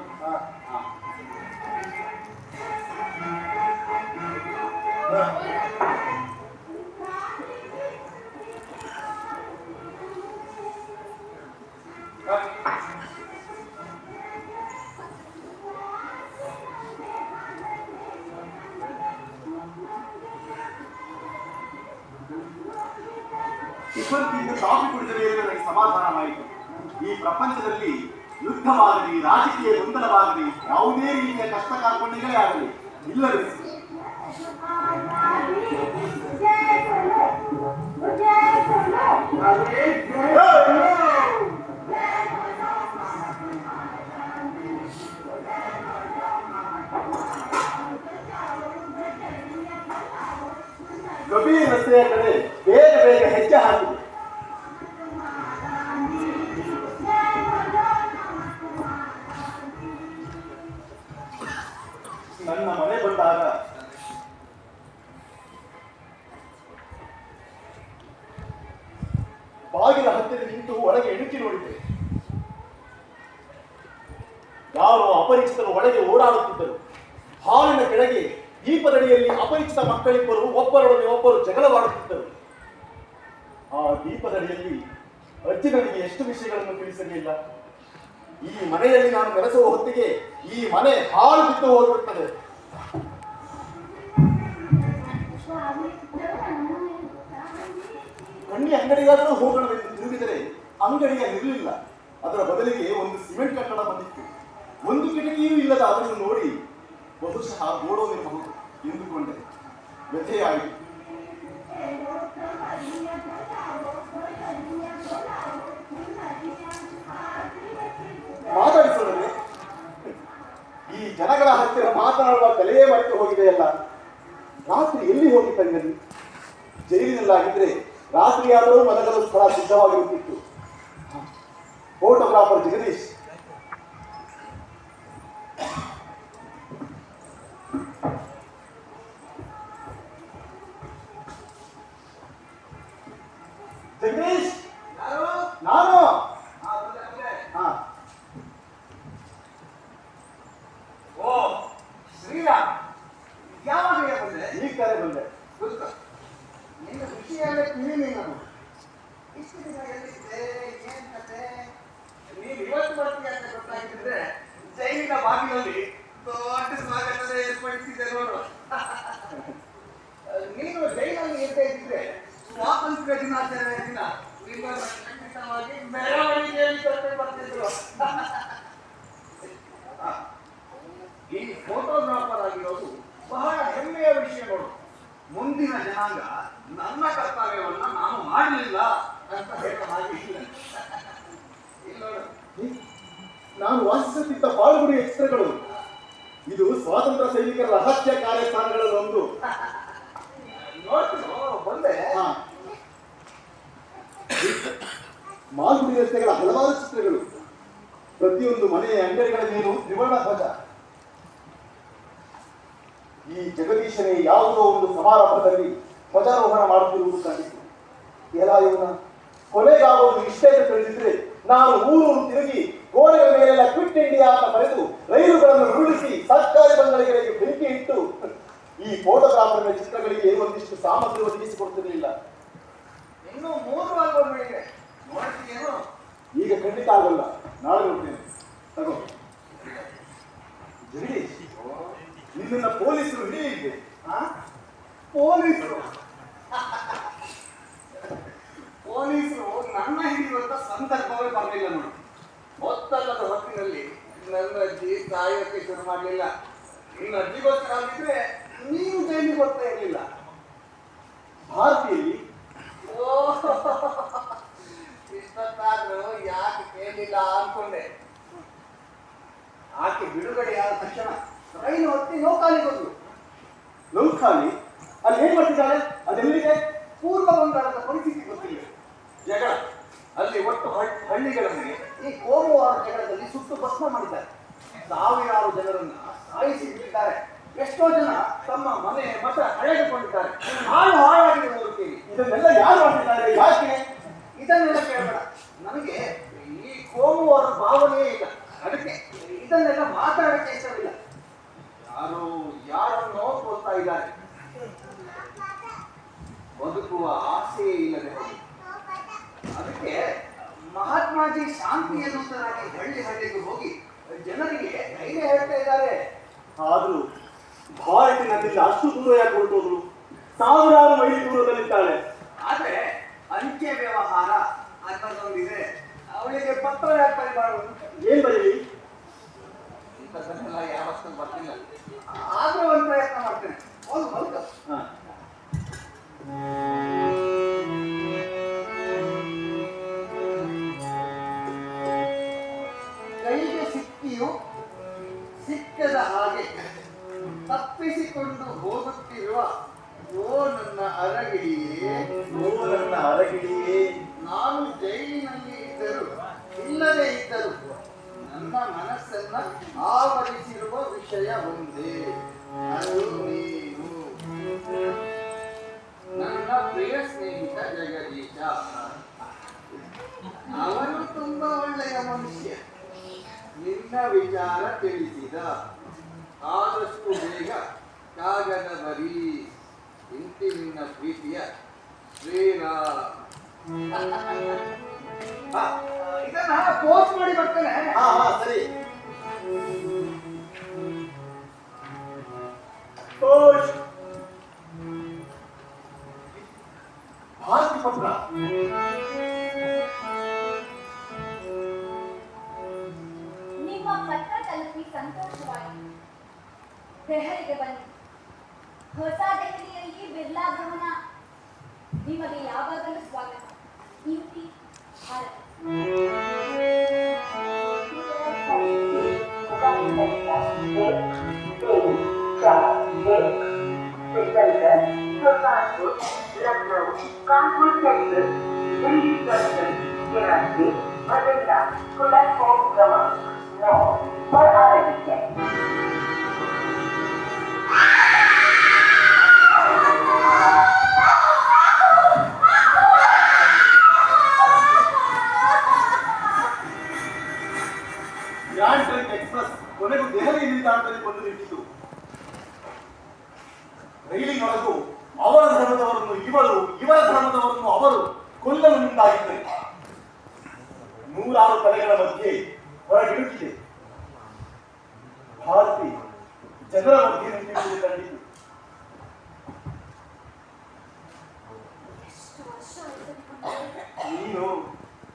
ಟಿಫನ್ ತಿಂದು ಕಾಫಿ ಕುಡಿದ ಮೇಲೆ ನನಗೆ ಸಮಾಧಾನವಾಯಿತು. ಈ ಪ್ರಪಂಚದಲ್ಲಿ ಯುದ್ಧವಾಗಲಿ, ರಾಜಕೀಯ ಗೊಂದಲವಾಗಲಿ, ಯಾವುದೇ ರೀತಿಯ ಕಷ್ಟ ಕಾರ್ಪಣ್ಯಗಳೇ ಆಗಲಿ ಇಲ್ಲವೇ? ಕಬೀರ್ ರಸ್ತೆಯ ಕಡೆ ಬೇಗ ಬೇಗ ಹೆಜ್ಜೆ ಹಾಕಿದೆ. ನನ್ನ ಮನೆ ಬಂದಾಗ ಬಾಗಿಲ ಹತ್ತಿರ ನಿಂತು ಒಳಗೆ ಇಣುಕಿ ನೋಡಿದೆ. ಯಾರೋ ಅಪರಿಚಿತರು ಒಳಗೆ ಓಡಾಡುತ್ತಿದ್ದರು. ಹಾಲಿನ ಕೆಳಗೆ ದೀಪದಡಿಯಲ್ಲಿ ಅಪರಿಚಿತ ಮಕ್ಕಳಿಬ್ಬರು ಒಬ್ಬರೊಡನೆ ಒಬ್ಬರು ಜಗಳವಾಡುತ್ತಿದ್ದರು. ಆ ದೀಪದಡಿಯಲ್ಲಿ ಅಜ್ಜಿ ನನಗೆ ಎಷ್ಟು ವಿಷಯಗಳನ್ನು ತಿಳಿಸಲಿಲ್ಲ. ಈ ಮನೆಯಲ್ಲಿ ನಾನು ನೆಲೆಸುವ ಹೊತ್ತಿಗೆ ಈ ಮನೆ ಹಾಳು ಬಿದ್ದು ಹೋಗಿರುತ್ತದೆ. ಕಣ್ಣಿ ಅಂಗಡಿಗಾದರೂ ಹೋಗೋಣವೆಂದು ತಿರುಗಿದರೆ ಅಂಗಡಿಯಲ್ಲಿರಲಿಲ್ಲ. ಅದರ ಬದಲಿಗೆ ಒಂದು ಸಿಮೆಂಟ್ ಕಟ್ಟಡ ಬಂದಿತ್ತು. ಒಂದು ಕಿಟಕಿಯೂ ಇಲ್ಲದ ಅದನ್ನು ನೋಡಿ ಬಹುಶಃ ಗೋಡೋನಿರಬಹುದು ಎಂದುಕೊಂಡೆ. ವ್ಯಥೆಯಾಯಿತು. ಹತ್ತಿರ ಮಾತನಾಡುವ ಕಲೆಯೇ ಮರೆತು ಹೋಗಿದೆಯಲ್ಲ. ರಾತ್ರಿ ಎಲ್ಲಿ ಹೋಗಿ ತಂಗಲಿ? ಜೈಲಿನಲ್ಲಾಗಿದ್ರೆ ರಾತ್ರಿಯಾದರೂ ಮಲಗಲು ಸ್ಥಳ ಸಿದ್ಧವಾಗಿರುತ್ತಿತ್ತು. ಫೋಟೋಗ್ರಾಫರ್ ಜಗದೀಶ್, ಜಗದೀಶ್, ನಾನು ಓ ಶ್ರೀರಾಮ್, ಯಾವಾಗ ಬಂದೆ? ಈ ಕರೆ ಬಂದೆ. ನಿನ್ನ ವಿಷಯ ತಿಳಿಲಿ. ನಾನು ಇಷ್ಟು ದಿನ ಎಲ್ಲಿದ್ದೆ, ಏನ್ ಕತೆ? ನೀನು ಇವತ್ತು ಬರ್ತೀಯ ಅಂತ ಗೊತ್ತಾಗಿದ್ರೆ ಜೈಲಿನ ಬಾಗಿಲಲ್ಲಿ ದೊಡ್ಡ ಸ್ವಾಗತದ ಏರ್ಪಡಿಸಿದೆ ನೋಡು. ನೀನು ಜೈಲಲ್ಲಿ ಇರ್ತಾ ಇದ್ದಿದ್ರೆ ಸ್ವಾತಂತ್ರ್ಯ ದಿನಾಚರಣೆ ದಿನ ನಿಮ್ಮನ್ನು ಖಂಡಿತವಾಗಿ ಮೆರವಣಿಗೆಯಲ್ಲಿ ಕರ್ಕೊಂಡು ಬರ್ತಿದ್ರು. ಈ ಫೋಟೋಗ್ರಾಫರ್ ಆಗಿರೋದು ಬಹಳ ಹೆಮ್ಮೆಯ ವಿಷಯ ನೋಡು. ಮುಂದಿನ ಜನಾಂಗ ನನ್ನ ಕರ್ತವ್ಯವನ್ನ ನಾನು ಮಾಡಲಿಲ್ಲ ಅಂತ ಹೇಳೋ ಹಾಗೆ ಇಲ್ಲ. ನೋಡು, ನಾನು ವಾಸಿಸುತ್ತಿದ್ದ ಪಾಳುಗುಡಿ ಎಕ್ಸ್ಪ್ರೆಗಳು ಇದು ಸ್ವಾತಂತ್ರ್ಯ ಸೈನಿಕರ ರಹಸ್ಯ ಕಾರ್ಯಸ್ಥಾನಗಳಲ್ಲಿ ಒಂದು. ನೋಡ್ತೀನೋ ಬಂದೆ. ಮಾಲ್ಗುಡಿ ರಸ್ತೆಗಳ ಹಲವಾರು ಚಿತ್ರಗಳು, ಪ್ರತಿಯೊಂದು ಮನೆಯ ಅಂಗಡಿಗಳ ಮೇಲೂ ತ್ರಿವರ್ಣ ಧ್ವಜ. ಈ ಜಗದೀಶನೇ ಯಾವುದೋ ಒಂದು ಸಮಾರಂಭದಲ್ಲಿ ಧ್ವಜಾರೋಹಣ ಮಾಡುತ್ತಿರುವುದು ಕಂಡಿತು. ಎಲ್ಲ ಇವನ ಕೊನೆಗಾಗುವುದು ಇಷ್ಟೇ ಅಂತ ತಿಳಿದಿದ್ರೆ ನಾನು ಊರೂರು ತಿರುಗಿ ಗೋಡೆಗಳ ಮೇಲೆಲ್ಲ ಕ್ವಿಟ್ ಇಂಡಿಯಾ ಅಂತ ಬರೆದು ರೈಲುಗಳನ್ನು ಉರುಳಿಸಿ ಸರ್ಕಾರಿ ಬಂಗಲೆಗಳಿಗೆ ಬೆಂಕಿ ಇಟ್ಟು ಈ ಫೋಟೋಗ್ರಾಫರ್ನ ಚಿತ್ರಗಳಿಗೆ ಒಂದಿಷ್ಟು ಸಾಮಗ್ರಿ ಒದಗಿಸಿಕೊಡ್ತಿರಲಿಲ್ಲ. ಇನ್ನೂ 3 ಆಲ್ಬಮ್ ಇದೆ, ನೋಡ್ತೀಯೇನು? ಈಗ ಖಂಡಿತ ಆಗಲ್ಲ, ನಾಳೆ ನೋಡ್ತೇನೆ. ತಗೋ ಜಗದೀಶ್, ನಿನ್ನ ಪೊಲೀಸರು ಹಿಡಿಯಿದೆ. ಪೊಲೀಸರು ನನ್ನ ಹಿಡಿಯುವಂತ ಸಂದರ್ಭವೇ ಬರಲಿಲ್ಲ ನೋಡಿ. ಹೊತ್ತಲ್ಲದ ಹೊತ್ತಿನಲ್ಲಿ ನನ್ನ ಅಜ್ಜಿ ಸಾಯೋಕ್ಕೆ ಶುರು ಮಾಡಲಿಲ್ಲ. ನಿನ್ನ ಅಜ್ಜಿಗೋಸ್ಕರ ಆಗಿದ್ರೆ ನೀನು ಜೈಲಿಗೆ ಬರ್ತಾ ಇರಲಿಲ್ಲ. ಭಾರತೀಯಲ್ಲಿ ಇಷ್ಟೊತ್ತಾದ್ರೂ ಯಾಕೆ ಕೇಳಿಲ್ಲ ಅನ್ಕೊಂಡೆ. ಆಕೆ ಬಿಡುಗಡೆಯಾದ ತಕ್ಷಣ ರೈಲು ಹತ್ತಿ ನೌಕಾಲಿ ಬಂದು ನೌಖಾಲಿ ಅಲ್ಲಿ ಏನ್ ಮಾಡ್ತಿದ್ದಾಳೆ? ಅದೆಲ್ಲಿದೆ? ಪೂರ್ವ ಬಂಗಾಳದ ಪರಿಸ್ಥಿತಿ ಗೊತ್ತಿಲ್ಲ. ಜಗಳ ಅಲ್ಲಿ ಒಟ್ಟು ಹಳ್ಳಿಗಳಲ್ಲಿ ಈ ಕೋಮುವಾರ ಜಗಳದಲ್ಲಿ ಸುಟ್ಟು ಭಸ್ಮ ಮಾಡಿದ್ದಾರೆ. ಸಾವಿರಾರು ಜನರನ್ನ ಸಾಯಿಸಿ ಬಿಟ್ಟಿದ್ದಾರೆ. ಎಷ್ಟೋ ಜನ ತಮ್ಮ ಮನೆ ಮಠ ಕಳೆದುಕೊಂಡಿದ್ದಾರೆ. ಹಾಳಾಗಿರುವುದು ಕೇಳಿ ಇದನ್ನೆಲ್ಲ ಯಾರು ಮಾಡ್ತಿದ್ದಾರೆ? ಯಾಕೆ? ಇದನ್ನೆಲ್ಲ ಕೇಳಬೇಡ. ನನಗೆ ಈ ಕೋಮುವಾರ ಭಾವನೆಯೇ ಇಲ್ಲ. ಅದಕ್ಕೆ ಇದನ್ನೆಲ್ಲ ಮಾತಾಡಕ್ಕೆ ಇಷ್ಟವಿಲ್ಲ. ಯಾರನ್ನೋ ಕೊಡ್ತಾ ಇದ್ದಾರೆ. ಬದುಕುವ ಆಸೆಯೇ ಇಲ್ಲದೆ ಹೋಗಿ. ಅದಕ್ಕೆ ಮಹಾತ್ಮಾಜಿ ಶಾಂತಿ ಎನ್ನುವುದರಾಗಿ ಹಳ್ಳಿಗೆ ಹೋಗಿ ಜನರಿಗೆ ಧೈರ್ಯ ಹೇಳ್ತಾ ಇದ್ದಾರೆ. ಆದ್ರೂ ಭಾರತಿನಲ್ಲಿ ಅಷ್ಟು ದೂರ ಯಾಕೆ ಹೊರಟೋದ್ರು? ಸಾವಿರಾರು ಮೈಲಿ ದೂರದಲ್ಲಿದ್ದಾಳೆ. ಆದ್ರೆ ಅಂಚೆ ವ್ಯವಹಾರ ಅನ್ನೋದೊಂದಿದೆ. ಅವಳಿಗೆ ಪತ್ರ ಯಾಕೆ ಬರೀಬಾರದು? ಏನ್ ಬರೀಲಿ? ಇಂಥದ್ದನ್ನೆಲ್ಲ ಯಾವತ್ತೂ ಬರ್ತಿಲ್ಲ. ಆದ್ರೂ ಒಂದು ಪ್ರಯತ್ನ ಮಾಡ್ತೇನೆ. ಹೌದು. ಕೈಗೆ ಸಿಕ್ಕಿಯೂ ಸಿಕ್ಕದ ಹಾಗೆ ತಪ್ಪಿಸಿಕೊಂಡು ಹೋಗುತ್ತಿರುವ ಓ ನನ್ನ ಅರಗಿಡಿಯೇ, ಓ ನನ್ನ ಅರಗಿಡಿಯೇ, ನಾನು ಜೈಲಿನಲ್ಲಿ ಇದ್ದರು ಇಲ್ಲದೆ ಇದ್ದರು ನನ್ನ ಮನಸ್ಸನ್ನ ಆವರಿಸಿರುವ ವಿಷಯ ಒಂದೇ. ಅದು ನೀನು, ನನ್ನ ಪ್ರಿಯ ಸ್ನೇಹಿತ ಜಗದೀಶ. ಅವನು ತುಂಬಾ ಒಳ್ಳೆಯ ಮನುಷ್ಯ. ನಿನ್ನ ವಿಚಾರ ತಿಳಿಸಿದ. ಆದಷ್ಟು ಬೇಗ ಕಾಗದ ಬರೀ. ಇಂತಿ ನಿನ್ನ ಪ್ರೀತಿಯ ಶ್ರೀರಾಮ್. ಇದನ್ನ ಪೋಸ್ಟ್ ಮಾಡಿ ಬರ್ತೇನೆ. ಸರಿ. ಪೋಸ್ಟ್. ಭಾರತಿ ಪತ್ರ. ನಿಮ್ಮ ಪತ್ರ ತಲುಪಿ ಸಂತೋಷವಾಯಿತು. ದೆಹಲಿಗೆ ಬನ್ನಿ. ಹೊಸ ದೆಹಲಿಯಲ್ಲಿ ಬಿರ್ಲಾ ಭವನ. ನಿಮಗೆ ಯಾವಾಗಲೂ ಸ್ವಾಗತ. ಇಂತಿ ಭಾರತ. ಗ್ರ್ಯಾಂಡ್ ಟ್ರಂಕ್ ಎಕ್ಸ್ಪ್ರೆಸ್ ಕೊನೆಗೂ ದೆಹಲಿ ನಿಲ್ದಾಣದಲ್ಲಿ ಬಂದು ನಿಂತಿತು. ರೈಲಿನೊಳಗೂ ಅವರ ಧರ್ಮದವರನ್ನು ಇವರು, ಇವರ ಧರ್ಮದವರನ್ನು ಅವರು ಕೊಲ್ಲಲು ಮುಂದಾಗಿದ್ದರು. 106 ತಲೆಗಳ ಮಧ್ಯೆ ಹೊರಗಿಡುತ್ತಿದೆ. ಭಾರತಿ ಜನರ ಮಧ್ಯೆ ನಿಂತಿರುವುದು ಕಂಡಿತು. ನೀನು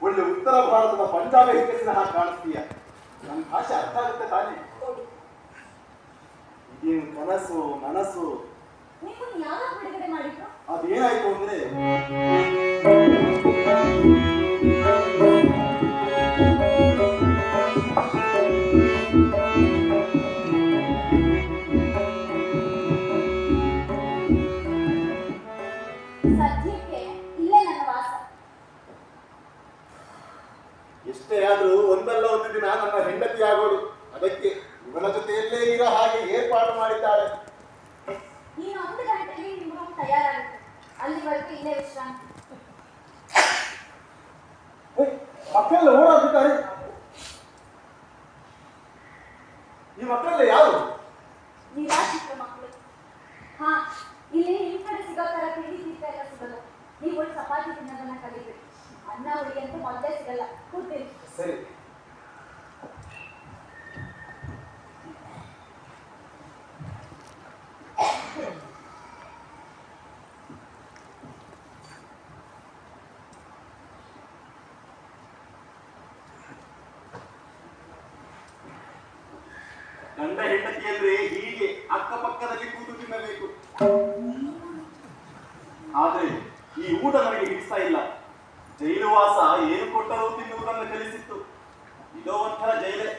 ಒಳ್ಳೆ ಉತ್ತರ ಭಾರತದ ಪಂಜಾಬಿ ಹೆಂಗಸಿನ ಹಾಗೆ ಕಾಣಿಸ್ತೀಯ. ನನ್ನ ಭಾಷೆ ಅರ್ಥ ಆಗುತ್ತೆ ತಾನೇ? ಇದೇನು ಕನಸು ನನಸು? ನಿಮ್ಮನ್ನು ಯಾವಾಗ ಬಿಡುಗಡೆ ಮಾಡಿದ್ರು? ಅದೇನಾಯ್ತು ಅಂದ್ರೆ, ಸದ್ಯಕ್ಕೆ ಇಲ್ಲೇ ನನ್ನ ವಾಸ. ಎಷ್ಟೇ ಆದ್ರೂ ಒಂದಲ್ಲ ಒಂದು ದಿನ ನನ್ನ ಹೆಂಡತಿ ಆಗೋಳು. ಅದಕ್ಕೆ ಇವನ ಜೊತೆಯಲ್ಲೇ ಇರೋ ಹಾಗೆ ಏರ್ಪಾಡು ಮಾಡಿದ್ದಾಳೆ. ನೀನು 1 ಗಂಟೆಗೆ ನಿಮ್ಮ ರೂಮ್ ತಯಾರಾಗುತ್ತೆ. ಅಲ್ಲಿವರೆಗೂ ಇಲ್ಲೇ ವಿಶ್ರಾಂತಿ. ಮಕ್ಕಳೆಲ್ಲ ಓಡಾಡ್ತಿದ್ದಾರೆ. ಈ ಮಕ್ಕಳೆಲ್ಲ ಯಾರು? ನಿರಾಶ್ರಿತ ಮಕ್ಕಳು. ಹಾ, ಇಲ್ಲಿ ನಿಮ್ ಕಡೆ ಸಿಗೋ ತರ ತಿಂಡಿ ತೀರ್ಥ ಎಲ್ಲ ಸಿಗಲ್ಲ. ನೀವು ಒಂದು ಚಪಾತಿ ತಿನ್ನೋದನ್ನ ಕಲಿಬೇಕು. ಅನ್ನ ಹುಳಿ ಅಂತೂ ಮೊದಲೇ ಸಿಗಲ್ಲ. ಕೂರ್ತೀರಿ. ಸರಿ. ಗಂಡ ಹೆಂಡತಿಯಂದ್ರೆ ಹೀಗೆ ಅಕ್ಕಪಕ್ಕದಲ್ಲಿ ಕೂತು ತಿನ್ನಬೇಕು. ಆದ್ರೆ ಈ ಊಟ ನನಗೆ ಹಿಡಿಸ್ತಾ ಇಲ್ಲ. ಜೈಲು ವಾಸ ಏನು ಕೊಟ್ಟರೂ ತಿನ್ನುವುದನ್ನು ಕಲಿಸಿತ್ತು. ಇದೋ ಒಂಥರ ಜೈಲೇ.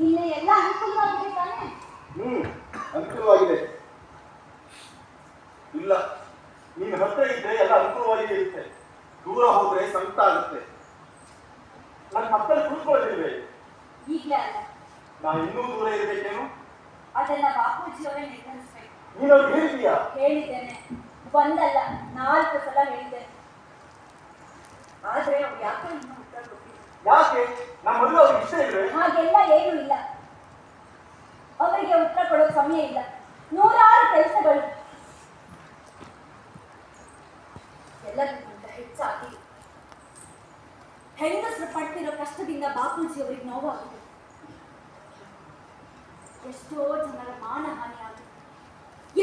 ಇಲ್ಲಿ ಎಲ್ಲ ಅನುಕೂಲವಾಗಿದೆ ತಾನೆ? ಅನುಕೂಲವಾಗಿದೆ. ಇಲ್ಲ, ನೀನು ಹತ್ರ ಇದ್ರೆ ಎಲ್ಲ ಅನುಕೂಲವಾಗಿ ಇರುತ್ತೆ. ದೂರ ಹೋದ್ರೆ ಸಂಕಟ ಆಗುತ್ತೆ. ನನ್ನ ಮಕ್ಕಳು ಕೂತ್ಕೊಳ್ಳಿಲ್ವೇ? ಈಗಲೇ ಅಲ್ಲ, ನಾನು ಇನ್ನೂ ದೂರ ಇರ್ಬೇಕೇನು? ಅದನ್ನ ಬಾಪೂಜಿಯವರೇ ನಿರ್ಧರಿಸ್ಬೇಕು. ನೀನು ಅವ್ರಿಗೆ ಹೇಳಿದೀಯಾ? ಹೇಳಿದ್ದೇನೆ. ಒಂದಲ್ಲ 4 ಸಲ ಹೇಳಿದ್ದೇನೆ. ಆದ್ರೆ ಅವ್ರು ಯಾಕೋ ಇನ್ನೂ ಉತ್ತರ ಕೊಟ್ಟಿಲ್ಲ. ಯಾಕೆ? ನಮ್ಮ ಮದುವೆ ಅವ್ರಿಗೆ ಇಷ್ಟ ಇಲ್ವೇ? ಹಾಗೆಲ್ಲ ಏನೂ ಇಲ್ಲ. ಅವರಿಗೆ ಉತ್ತರ ಕೊಡೋಕೆ ಸಮಯ ಇಲ್ಲ. 106 ಕೆಲಸಗಳು. ಎಲ್ಲದಕ್ಕಿಂತ ಹೆಚ್ಚಾಗಿ ಹೆಂಗಸರು ಪಡ್ತಿರೋ ಕಷ್ಟದಿಂದ ಬಾಪೂಜಿ ಅವರಿಗೆ ನೋವಾಗಿದೆ. ಎಷ್ಟೋ ಜನರ ಮಾನಹಾನಿ ಆಗಿದೆ.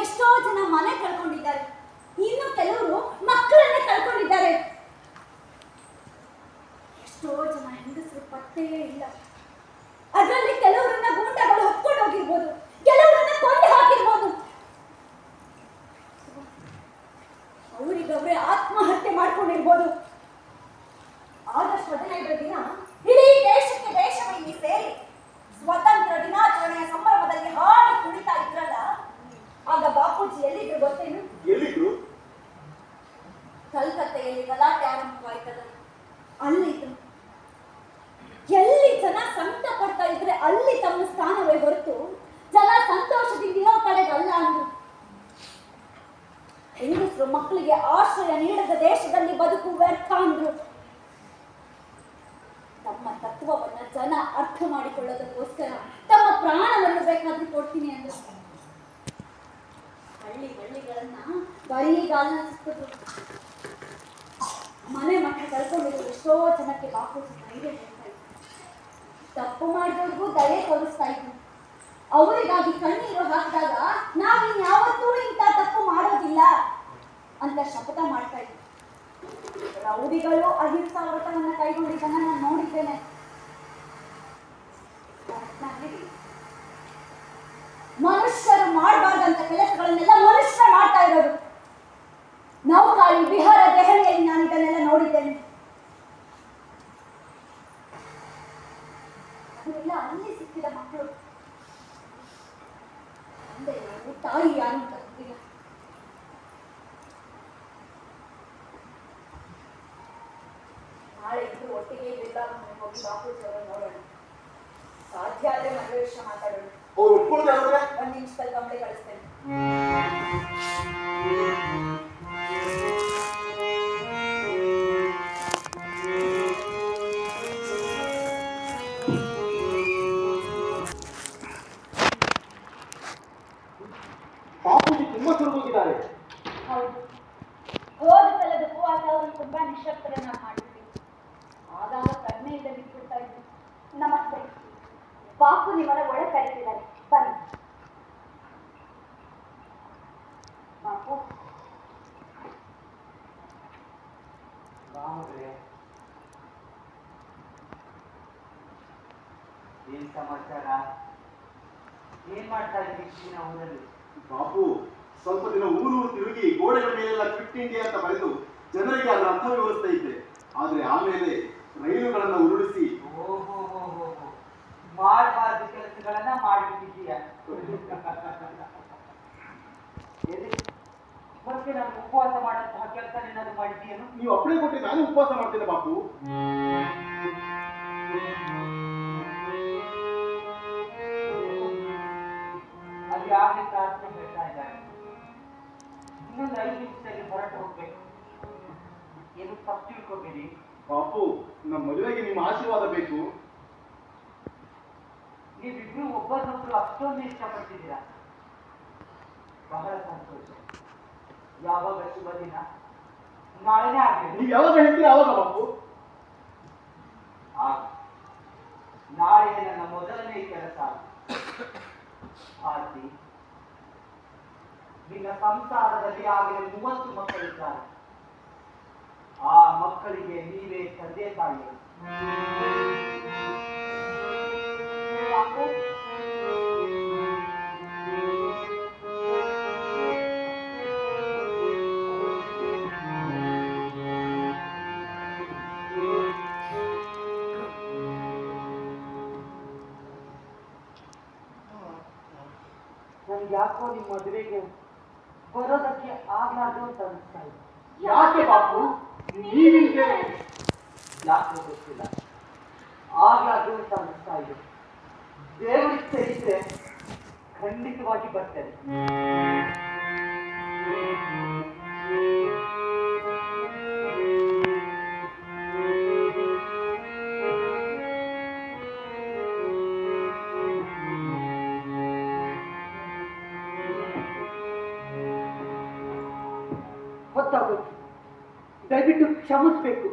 ಎಷ್ಟೋ ಜನ ಮನೆ ಕಳ್ಕೊಂಡಿದ್ದಾರೆ. ಇನ್ನು ಕೆಲವರು ಮಕ್ಕಳನ್ನೇ ಕಳ್ಕೊಂಡಿದ್ದಾರೆ. ಎಷ್ಟೋ ಜನ ಹೆಂಗಸರು ಪತ್ತೇ ಇಲ್ಲ. ಅದರಲ್ಲಿ ಕೆಲವರನ್ನ ಗೂಂಡಗಳು ಹೊತ್ಕೊಂಡು ಹೋಗಿರ್ಬೋದು, ಕೆಲವರನ್ನ ಕೊಂದು ಹಾಕಿರ್ಬೋದು. ಅವರಿಗವರೇ ಆತ್ಮಹತ್ಯೆ ಮಾಡ್ಕೊಂಡಿರ್ಬೋದು. ಆಗಸ್ಟ್ 15ರ ದಿನ ಇಡೀ ದೇಶಕ್ಕೆ ದೇಶವೈನಿ ಸೇರಿ ಸ್ವತಂತ್ರ ದಿನಾಚರಣೆಯ ಸಂಭ್ರಮದಲ್ಲಿ ಹಾಡಿ ಕುಣಿತಾ ಇದ್ರಲ್ಲ, ಆಗ ಬಾಪೂಜಿ ಎಲ್ಲಿದ್ರು ಗೊತ್ತೇನು? ಎಲ್ಲಿದ್ರು? ಕಲ್ಕತ್ತೆಯಲ್ಲಿ ಗಲಾಟೆ ಆರಂಭವಾಯ್ತದ. ಅಲ್ಲಿದ್ರು. ಎಲ್ಲಿ ಜನ ಸಂಕಟ ಪಡ್ತಾ ಇದ್ರೆ ಅಲ್ಲಿ ತಮ್ಮ ಸ್ಥಾನವೇ ಹೊರತು ಜನ ಸಂತೋಷದಿಂದಿರೋ ಕಡೆಗಲ್ಲ ಅಂದ್ರು. ಹೆಂಗಸರು ಮಕ್ಕಳಿಗೆ ಆಶ್ರಯ ನೀಡದ ದೇಶದಲ್ಲಿ ಬದುಕು ವ್ಯರ್ಥ ಅಂದ್ರು. ತಮ್ಮ ತತ್ವವನ್ನ ಜನ ಅರ್ಥ ಮಾಡಿಕೊಳ್ಳೋದಕ್ಕೋಸ್ಕರ ತಮ್ಮ ಪ್ರಾಣವನ್ನು ಬೇಕಾದ್ರೂ ಕೊಡ್ತೀನಿ ಅಂದ್ರು. ಹಳ್ಳಿಗಳನ್ನ ಬರೀಗಾಲನ ಸಿಕ್ಕಿದ್ರು. ಮನೆ ಮಠ ಕಳ್ಕೊಂಡಿದ್ರು ಎಷ್ಟೋ ಜನಕ್ಕೆ ಬಾಪೂಜಿ ಧೈರ್ಯ ಹೇಳ್ತಾ ಇದ್ರು. ತಪ್ಪು ಮಾಡಿದವ್ರಿಗೂ ದಯೆ ತೋರಿಸ್ತಾ ಇದ್ರು. ಅವರಿಗಾಗಿ ಕಣ್ಣೀರು ಹಾಕಿದಾಗ ನಾವಿನ್ಯಾವತ್ತೂ ಇಂಥ ತಪ್ಪು ಮಾಡೋದಿಲ್ಲ ಅಂತ ಶಪಥ ಮಾಡ್ತಾ ಇದ್ರು. ರೌಡಿಗಳು ಅಹಿಂಸಾ ವ್ರತವನ್ನ ಕೈಗೊಂಡಿದ್ದನ್ನ ನಾನು ನೋಡಿದ್ದೇನೆ. ಮನುಷ್ಯರು ಮಾಡಬಾರ್ದಂತ ಕೆಲಸಗಳನ್ನೆಲ್ಲ ಮನುಷ್ಯರು ಮಾಡ್ತಾ ಇರೋದು. ನೌಕಾಳಿ ಬಿಹಾರ ದೆಹಲಿಯಲ್ಲಿ ನಾನು ಇದನ್ನೆಲ್ಲ ನೋಡಿದ್ದೇನೆ. ಅದೆಲ್ಲ ಅಲ್ಲಿ ಸಿಕ್ಕಿದ ಮಕ್ಕಳು. ತಂದೆ ಯಾರು ತಾಯಿ ಯಾರು ಅಂತ ಗೊತ್ತಿಲ್ಲ. ನಾಳೆ ಇಬ್ರು ಒಟ್ಟಿಗೆ ಬಿಲ್ಲಾವನ್ನು ಹೋಗಿ ಬಾಪೂಜಿ ಅವರನ್ನು ನೋಡೋಣ. ಸಾಧ್ಯ ಆದ್ರೆ ಮದುವೆ ವಿಷಯ ಮಾತಾಡೋಣ. ಅವ್ರು ಒಪ್ಕೊಳ್ತಾ ಇದ್ರೆ ಒಂದು ನಿಮಿಷದಲ್ಲಿ ಕಂಬಳಿ ಕಳಿಸ್ತೇನೆ. ಬಾಪೂಜಿ ತುಂಬಾ ಸುರಗೋಗಿದ್ದಾರೆ. ಹೌದು, ಹೋದ ಸಲದ ಉಪವಾಸ ಅವರನ್ನು ತುಂಬಾ ನಿಶಕ್ತರನ್ನ ಮಾಡಿದ್ವಿ. ಆಗಾಗ ಪ್ರಜ್ಞೆ ಇಲ್ಲದೆ ಬಿಟ್ಬಿಡ್ತಾ ಇದ್ವಿ. ನಮಸ್ತೆ, ಬಾಪು ನಿಮ್ಮನ್ನ ಒಳ ಕರೀತಿದ್ದಾರೆ, ಬನ್ನಿ. ಬಾಪು, ಏನ್ ಸಮಾಚಾರ? ಏನ್ ಮಾಡ್ತಾ ಇದ್ದೀವಿ ನಾವು ಊರಲ್ಲಿ? ಬಾಪು ಸ್ವಲ್ಪ ದಿನ ಊರು ತಿರುಗಿ ಗೋಡೆಗಳ ಮೇಲೆಲ್ಲ ಕ್ವಿಟ್ ಇಂಡಿಯಾ ಅಂತ ಬರೆದು ಜನರಿಗೆ ಅದರ ಅರ್ಥ ವಿವರಿಸ್ತಾ ಇದ್ದೆ. ಆದ್ರೆ ಆಮೇಲೆ ರೈಲುಗಳನ್ನ ಉರುಳಿಸಿ ಮಾಡಬಾರ್ದು ಕೆಲಸಗಳನ್ನ ಮಾಡಿಬಿಟ್ಟಿದ್ದೀಯ. ಮತ್ತೆ ನಾನು ಉಪವಾಸ ಮಾಡಂತಹ ಕೆಲಸ ಏನಾದ್ರು ಮಾಡಿದ್ದೀಯನು? ನೀವು ಅಪ್ಪಣೆ ಕೊಟ್ಟು ನಾನು ಉಪವಾಸ ಮಾಡ್ತೇನೆ ಬಾಪು. ಅದು ಯಾಕೆ ಪ್ರಾರ್ಥನೆ ಹೇಳ್ತಾ ಇದ್ದಾರೆ. ಇನ್ನೊಂದು 5 ನಿಮಿಷದಲ್ಲಿ ಹೊರಟು ಹೋಗ್ಬೇಕು. ಏನು ತಪ್ಪು ತಿಳ್ಕೊಬೇಡಿ ಬಾಪು, ನಮ್ಮ ಮದುವೆಗೆ ನಿಮ್ಮ ಆಶೀರ್ವಾದ ಬೇಕು. ನೀವಿಬ್ರು ಒಬ್ಬರನ್ನೊಬ್ರು ಅಷ್ಟೊಂದು ಇಷ್ಟಪಡ್ತಿದ್ದೀರಾ, ಬಹಳ ಸಂತೋಷ. ಯಾವಾಗ ಶುಭ ದಿನ? ನಾಳೆನೇ ಆಗಲಿ. ನೀವು ಯಾವಾಗ ಹೇಳ್ತೀರಾ ಆವಾಗ ಬಾಪು. ನಾಳೆ ನನ್ನ ಮೊದಲನೇ ಕೆಲಸ. ಭಾರತಿ, ನಿನ್ನ ಸಂಸಾರದಲ್ಲಿ ಆಗಲೇ 30 ಮಕ್ಕಳಿದ್ದಾರೆ. ಆ ಮಕ್ಕಳಿಗೆ ನೀವೇ ತಂದೆ ತಾಯಿ. ನನ್ಗೆ ಯಾಕೋ ನಿಮ್ಮ ಮದುವೆಗೆ ಬರೋದಕ್ಕೆ ಆಗ್ಲಾರ್ದು ಅಂತ ಅನಿಸ್ತಾ ಇದೆ. ಯಾಕೆ ಬಾಪು? ನೀವಿಂತೆ ಯಾಕೆ ಗೊತ್ತಿಲ್ಲ, ಆಗ್ಲಾರ್ದು ಅಂತ ಅನಿಸ್ತಾ ಇದೆ. ದೇವರಿಗೆ ಸೇರಿದ್ರೆ ಖಂಡಿತವಾಗಿ ಬರ್ತೇನೆ. ಹೊತ್ತಾಗೋಯ್ತು, ದಯವಿಟ್ಟು ಕ್ಷಮಿಸ್ಬೇಕು.